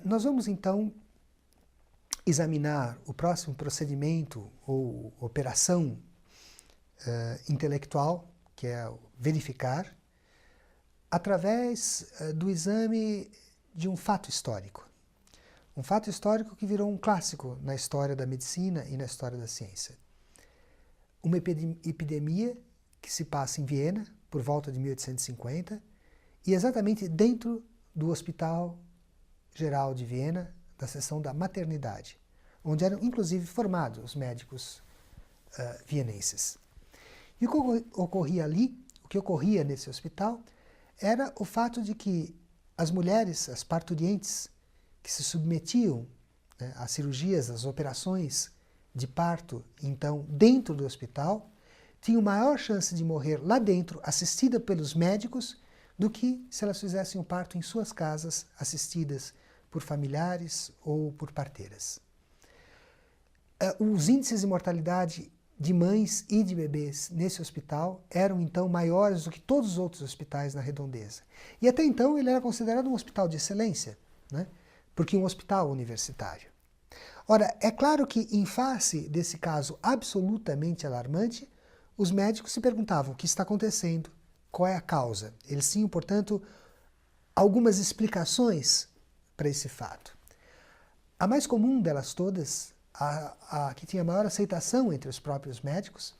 Nós vamos então examinar o próximo procedimento ou operação intelectual, que é verificar, através do exame de um fato histórico. Um fato histórico que virou um clássico na história da medicina e na história da ciência. Uma epidemia que se passa em Viena, por volta de 1850, e exatamente dentro do Hospital Geral de Viena, da seção da maternidade, onde eram inclusive formados os médicos vienenses. E o que ocorria ali, o que ocorria nesse hospital, era o fato de que as mulheres, as parturientes, que se submetiam às cirurgias, às operações de parto, então, dentro do hospital, tinham maior chance de morrer lá dentro, assistida pelos médicos, do que se elas fizessem o parto em suas casas, assistidas por familiares ou por parteiras. Os índices de mortalidade de mães e de bebês nesse hospital eram, então, maiores do que todos os outros hospitais na redondeza. E até então ele era considerado um hospital de excelência, né? Porque um hospital universitário. Ora, é claro que, em face desse caso absolutamente alarmante, os médicos se perguntavam o que está acontecendo, qual é a causa. Eles tinham, portanto, algumas explicações para esse fato. A mais comum delas todas, a que tinha maior aceitação entre os próprios médicos,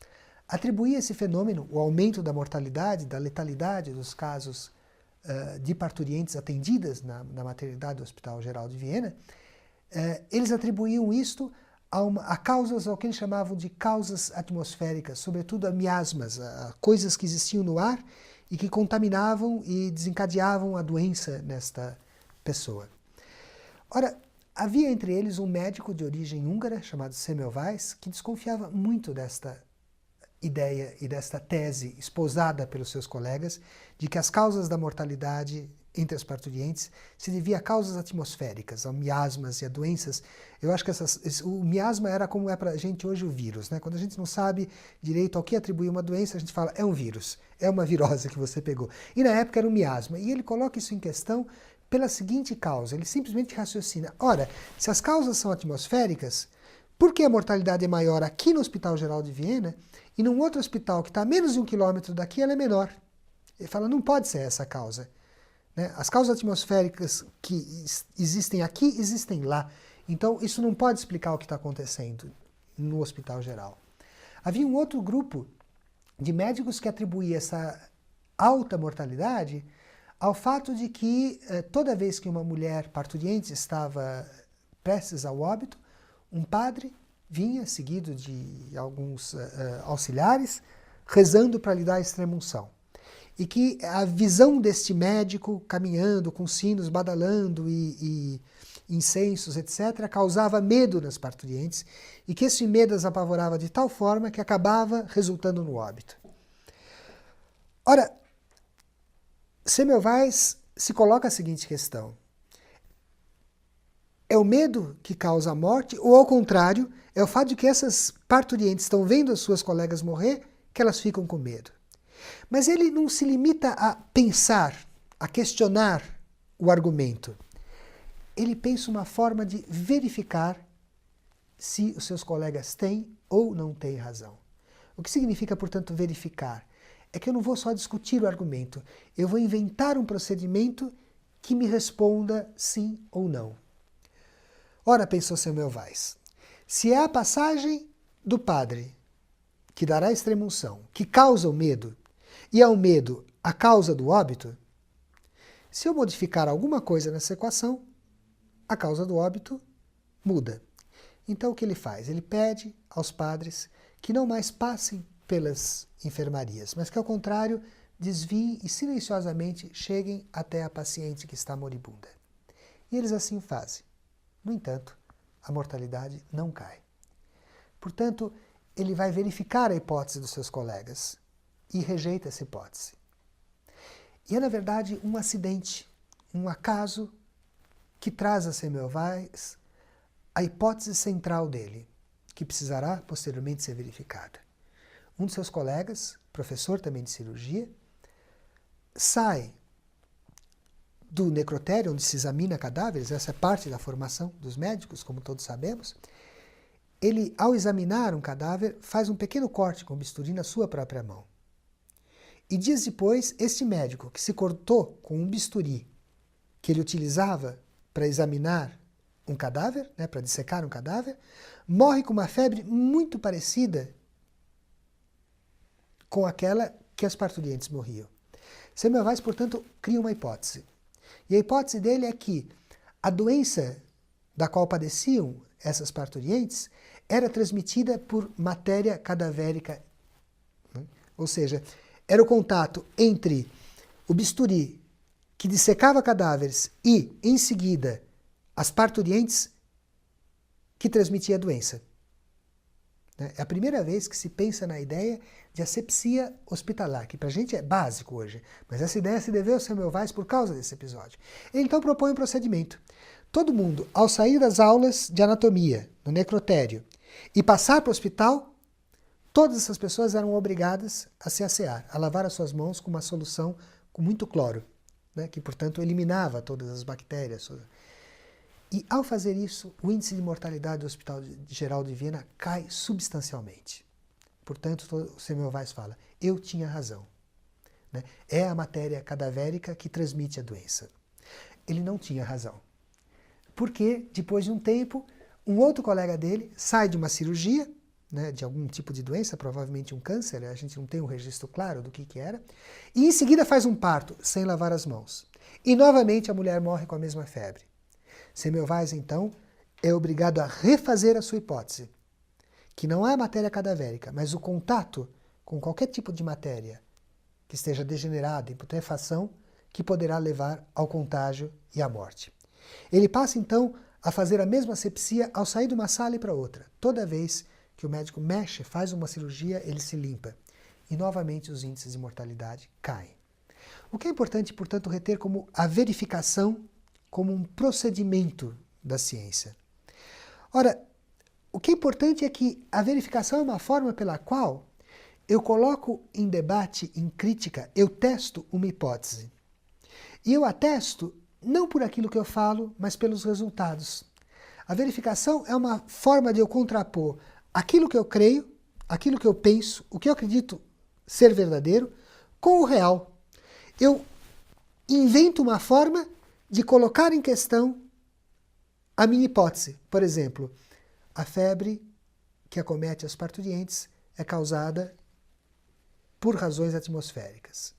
atribuía esse fenômeno, o aumento da mortalidade, da letalidade dos casos de parturientes atendidas na maternidade do Hospital Geral de Viena, eles atribuíam isto a causas, ao que eles chamavam de causas atmosféricas, sobretudo a miasmas, a coisas que existiam no ar e que contaminavam e desencadeavam a doença nesta pessoa. Ora, havia entre eles um médico de origem húngara, chamado Semmelweis, que desconfiava muito desta ideia e desta tese esposada pelos seus colegas de que as causas da mortalidade entre as parturientes se devia a causas atmosféricas, a miasmas e a doenças. Eu acho que o miasma era como é para a gente hoje o vírus, né? Quando a gente não sabe direito ao que atribuir uma doença, a gente fala, é um vírus, é uma virose que você pegou. E na época era um miasma. E ele coloca isso em questão pela seguinte causa, ele simplesmente raciocina, ora, se as causas são atmosféricas, por que a mortalidade é maior aqui no Hospital Geral de Viena e num outro hospital que está a menos de 1 quilômetro daqui, ela é menor? Ele fala, não pode ser essa a causa. As causas atmosféricas que existem aqui, existem lá. Então, isso não pode explicar o que está acontecendo no Hospital Geral. Havia um outro grupo de médicos que atribuía essa alta mortalidade ao fato de que toda vez que uma mulher parturiente estava prestes ao óbito, um padre vinha, seguido de alguns auxiliares, rezando para lhe dar a extrema-unção. E que a visão deste médico caminhando com sinos badalando e incensos, etc., causava medo nas parturientes e que esse medo as apavorava de tal forma que acabava resultando no óbito. Ora, Semmelweis se coloca a seguinte questão. É o medo que causa a morte ou, ao contrário, é o fato de que essas parturientes estão vendo as suas colegas morrer que elas ficam com medo? Mas ele não se limita a pensar, a questionar o argumento. Ele pensa uma forma de verificar se os seus colegas têm ou não têm razão. O que significa, portanto, verificar? É que eu não vou só discutir o argumento, eu vou inventar um procedimento que me responda sim ou não. Ora, pensou Semmelweis, se é a passagem do padre que dará a extrema-unção, que causa o medo, e é o medo a causa do óbito, se eu modificar alguma coisa nessa equação, a causa do óbito muda. Então o que ele faz? Ele pede aos padres que não mais passem pelas enfermarias, mas que ao contrário desviem e silenciosamente cheguem até a paciente que está moribunda. E eles assim fazem. No entanto, a mortalidade não cai. Portanto, ele vai verificar a hipótese dos seus colegas e rejeita essa hipótese. E é, na verdade, um acidente, um acaso que traz a Semmelweis a hipótese central dele, que precisará posteriormente ser verificada. Um de seus colegas, professor também de cirurgia, sai do necrotério, onde se examina cadáveres, essa é parte da formação dos médicos, como todos sabemos, ele, ao examinar um cadáver, faz um pequeno corte com bisturi na sua própria mão. E dias depois, este médico que se cortou com um bisturi que ele utilizava para examinar um cadáver, né, para dissecar um cadáver, morre com uma febre muito parecida com aquela que as parturientes morriam. Semmelweis, portanto, cria uma hipótese. E a hipótese dele é que a doença da qual padeciam essas parturientes era transmitida por matéria cadavérica. Ou seja, era o contato entre o bisturi que dissecava cadáveres e, em seguida, as parturientes que transmitia a doença. É a primeira vez que se pensa na ideia de asepsia hospitalar, que para a gente é básico hoje, mas essa ideia se deveu ao Semmelweis por causa desse episódio. Ele então propõe um procedimento. Todo mundo, ao sair das aulas de anatomia, no necrotério, e passar para o hospital, todas essas pessoas eram obrigadas a se assear, a lavar as suas mãos com uma solução com muito cloro, né, que, portanto, eliminava todas as bactérias. E, ao fazer isso, o índice de mortalidade do Hospital Geral de Viena cai substancialmente. Portanto, o Semmelweis fala, eu tinha razão. Né? É a matéria cadavérica que transmite a doença. Ele não tinha razão. Porque, depois de um tempo, um outro colega dele sai de uma cirurgia, né, de algum tipo de doença, provavelmente um câncer, a gente não tem um registro claro do que era, e em seguida faz um parto, sem lavar as mãos. E, novamente, a mulher morre com a mesma febre. Semmelweis, então, é obrigado a refazer a sua hipótese, que não é a matéria cadavérica, mas o contato com qualquer tipo de matéria que esteja degenerada em putrefação, que poderá levar ao contágio e à morte. Ele passa, então, a fazer a mesma asepsia ao sair de uma sala e para outra. Toda vez que o médico mexe, faz uma cirurgia, ele se limpa. E, novamente, os índices de mortalidade caem. O que é importante, portanto, reter como a verificação como um procedimento da ciência. Ora, o que é importante é que a verificação é uma forma pela qual eu coloco em debate, em crítica, eu testo uma hipótese. E eu atesto não por aquilo que eu falo, mas pelos resultados. A verificação é uma forma de eu contrapor aquilo que eu creio, aquilo que eu penso, o que eu acredito ser verdadeiro, com o real. Eu invento uma forma de colocar em questão a minha hipótese. Por exemplo, a febre que acomete as parturientes é causada por razões atmosféricas.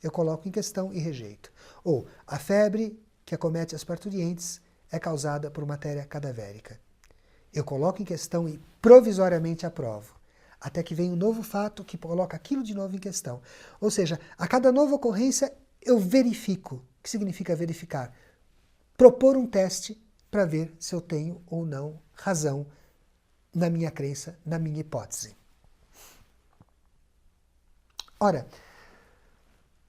Eu coloco em questão e rejeito. Ou a febre que acomete as parturientes é causada por matéria cadavérica. Eu coloco em questão e provisoriamente aprovo. Até que vem um novo fato que coloca aquilo de novo em questão. Ou seja, a cada nova ocorrência eu verifico. O que significa verificar? Propor um teste para ver se eu tenho ou não razão na minha crença, na minha hipótese. Ora,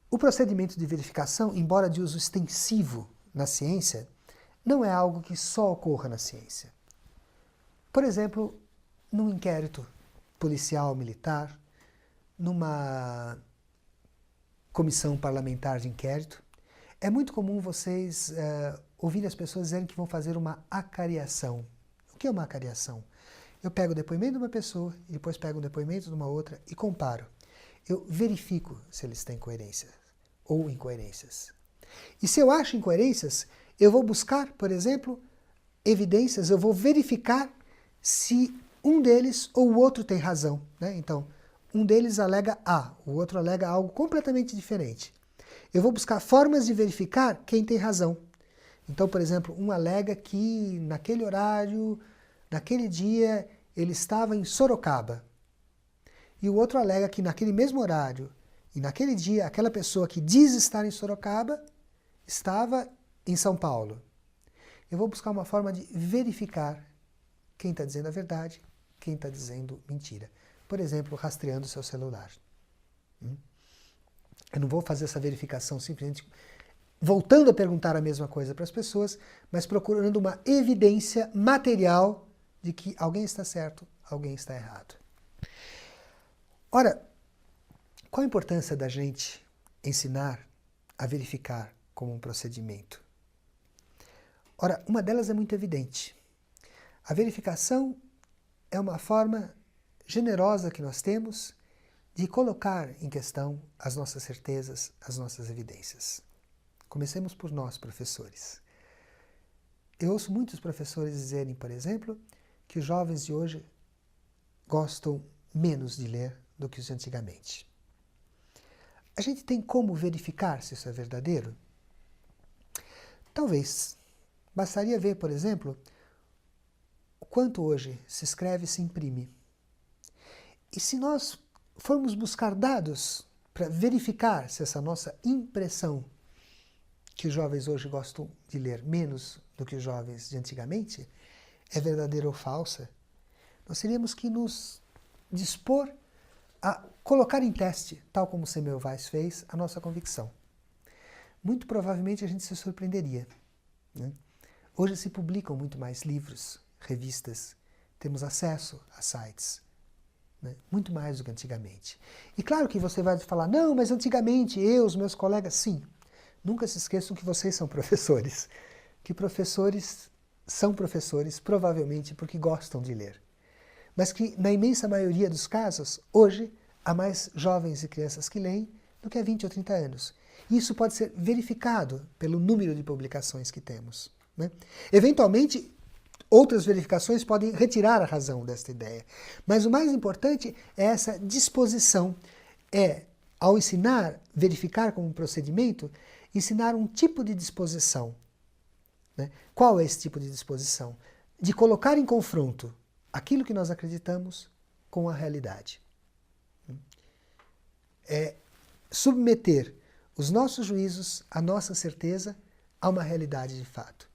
o procedimento de verificação, embora de uso extensivo na ciência, não é algo que só ocorra na ciência. Por exemplo, num inquérito policial militar, numa comissão parlamentar de inquérito, é muito comum vocês ouvirem as pessoas dizerem que vão fazer uma acariação. O que é uma acariação? Eu pego o depoimento de uma pessoa, e depois pego o depoimento de uma outra e comparo. Eu verifico se eles têm coerências ou incoerências. E se eu acho incoerências, eu vou buscar, por exemplo, evidências, eu vou verificar se um deles ou o outro tem razão. Né? Então, um deles alega A, o outro alega algo completamente diferente. Eu vou buscar formas de verificar quem tem razão. Então, por exemplo, um alega que naquele horário, naquele dia, ele estava em Sorocaba. E o outro alega que naquele mesmo horário e naquele dia, aquela pessoa que diz estar em Sorocaba estava em São Paulo. Eu vou buscar uma forma de verificar quem está dizendo a verdade, quem está dizendo mentira. Por exemplo, rastreando o seu celular. Eu não vou fazer essa verificação simplesmente voltando a perguntar a mesma coisa para as pessoas, mas procurando uma evidência material de que alguém está certo, alguém está errado. Ora, qual a importância da gente ensinar a verificar como um procedimento? Ora, uma delas é muito evidente. A verificação é uma forma generosa que nós temos de colocar em questão as nossas certezas, as nossas evidências. Comecemos por nós, professores. Eu ouço muitos professores dizerem, por exemplo, que os jovens de hoje gostam menos de ler do que os de antigamente. A gente tem como verificar se isso é verdadeiro? Talvez. Bastaria ver, por exemplo, o quanto hoje se escreve e se imprime. E se nós formos buscar dados para verificar se essa nossa impressão que os jovens hoje gostam de ler menos do que os jovens de antigamente é verdadeira ou falsa, nós teríamos que nos dispor a colocar em teste, tal como Semmelweis fez, a nossa convicção. Muito provavelmente a gente se surpreenderia, né? Hoje se publicam muito mais livros, revistas, temos acesso a sites, né? Muito mais do que antigamente. E claro que você vai falar, não, mas antigamente eu, os meus colegas, sim. Nunca se esqueçam que vocês são professores, que professores são professores provavelmente porque gostam de ler. Mas que na imensa maioria dos casos, hoje, há mais jovens e crianças que leem do que há 20 ou 30 anos. Isso pode ser verificado pelo número de publicações que temos, né? Eventualmente, outras verificações podem retirar a razão desta ideia. Mas o mais importante é essa disposição. Ao ensinar, verificar como um procedimento, ensinar um tipo de disposição, né? Qual é esse tipo de disposição? De colocar em confronto aquilo que nós acreditamos com a realidade. É submeter os nossos juízos, a nossa certeza, a uma realidade de fato.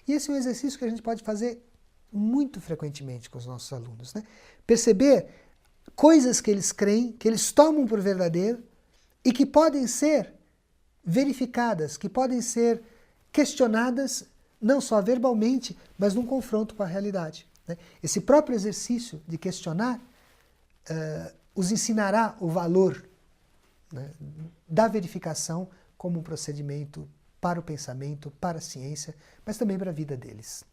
E esse é um exercício que a gente pode fazer muito frequentemente com os nossos alunos, né? Perceber coisas que eles creem, que eles tomam por verdadeiro e que podem ser verificadas, que podem ser questionadas não só verbalmente, mas num confronto com a realidade, né? Esse próprio exercício de questionar os ensinará o valor, né, da verificação como um procedimento para o pensamento, para a ciência, mas também para a vida deles.